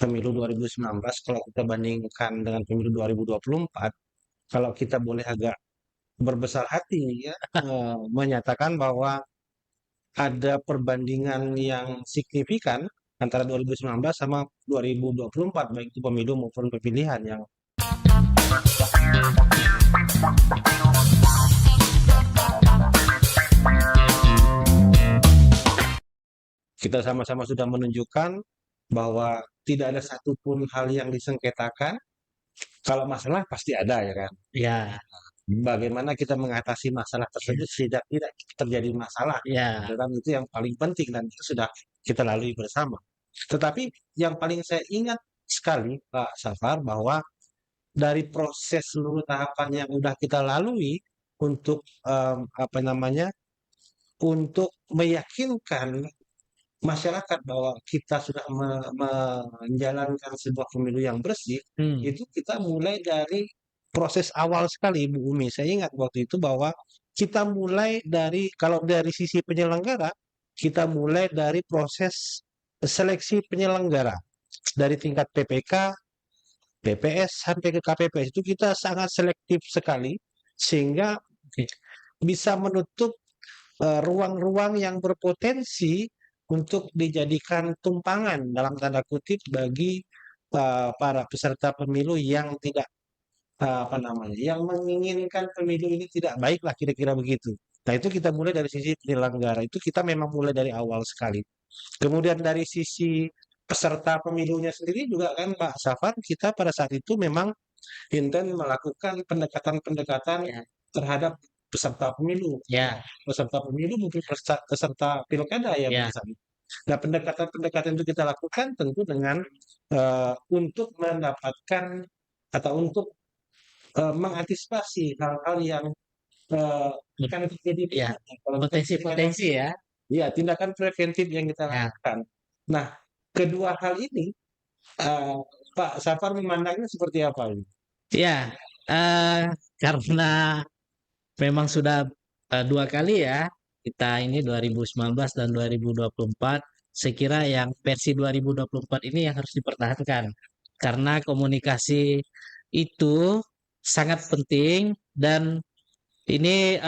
pemilu 2019 kalau kita bandingkan dengan pemilu 2024, kalau kita boleh agak berbesar hati ya, menyatakan bahwa ada perbandingan yang signifikan antara 2019 sama 2024 baik itu pemilu maupun pemilihan yang kita sama-sama sudah menunjukkan bahwa tidak ada satupun hal yang disengketakan. Kalau masalah pasti ada ya kan. Ya, Bagaimana kita mengatasi masalah tersebut tidak tidak terjadi masalah. ya, Dan itu yang paling penting dan itu sudah kita lalui bersama. Tetapi yang paling saya ingat sekali Pak Safar bahwa dari proses seluruh tahapan yang sudah kita lalui untuk apa namanya untuk meyakinkan masyarakat bahwa kita sudah menjalankan sebuah pemilu yang bersih, hmm, itu kita mulai dari proses awal sekali, Bu Umi. Saya ingat waktu itu bahwa kita mulai dari, kalau dari sisi penyelenggara, kita mulai dari proses seleksi penyelenggara. Dari tingkat PPK, PPS, sampai ke KPPS, itu kita sangat selektif sekali, sehingga oke. bisa menutup ruang-ruang yang berpotensi untuk dijadikan tumpangan dalam tanda kutip bagi para peserta pemilu yang tidak apa namanya, yang menginginkan pemilu ini tidak baik lah kira-kira begitu. Nah itu kita mulai dari sisi penyelenggara itu kita memang mulai dari awal sekali. Kemudian dari sisi peserta pemilunya sendiri juga kan Pak Safar kita pada saat itu memang intens melakukan pendekatan-pendekatan Ya, terhadap peserta pemilu. ya, Peserta pemilu mungkin peserta pilkada ya pada ya, saat itu. Nah, pendekatan-pendekatan itu kita lakukan tentu dengan untuk mendapatkan atau untuk mengantisipasi hal-hal yang akan terjadi ya. berikutnya. Kalau kita bicara, Potensi-potensi ya. ya tindakan preventif yang kita Ya, lakukan. Nah, kedua hal ini eh, Pak Safar memandangnya seperti apa ini? ya. eh, karena memang sudah dua kali ya kita ini 2019 dan 2024. Saya kira yang versi 2024 ini yang harus dipertahankan karena komunikasi itu sangat penting dan ini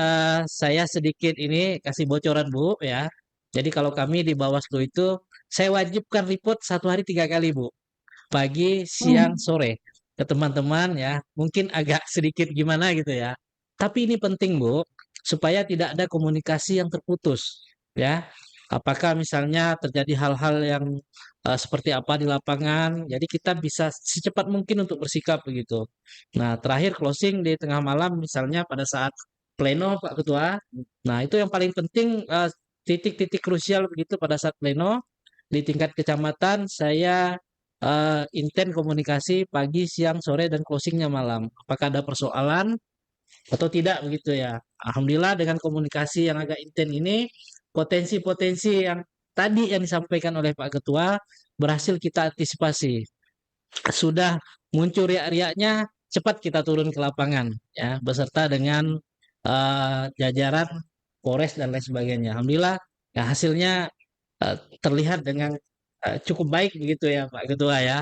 saya sedikit ini kasih bocoran Bu ya. Jadi kalau kami di Bawaslu itu saya wajibkan report satu hari tiga kali Bu, pagi, siang, sore ke teman-teman ya. Mungkin agak sedikit gimana gitu ya. Tapi ini penting Bu, supaya tidak ada komunikasi yang terputus ya. Apakah misalnya terjadi hal-hal yang seperti apa di lapangan, jadi kita bisa secepat mungkin untuk bersikap begitu. Nah, terakhir closing di tengah malam misalnya pada saat pleno Pak Ketua. Nah, itu yang paling penting titik-titik krusial begitu pada saat pleno di tingkat kecamatan saya intent komunikasi pagi, siang, sore dan closingnya malam. Apakah ada persoalan atau tidak begitu ya. Alhamdulillah dengan komunikasi yang agak intens ini potensi-potensi yang tadi yang disampaikan oleh Pak Ketua berhasil kita antisipasi. Sudah muncul riak-riaknya cepat kita turun ke lapangan ya beserta dengan jajaran Polres dan lain sebagainya. Alhamdulillah ya hasilnya terlihat dengan cukup baik begitu ya Pak Ketua ya.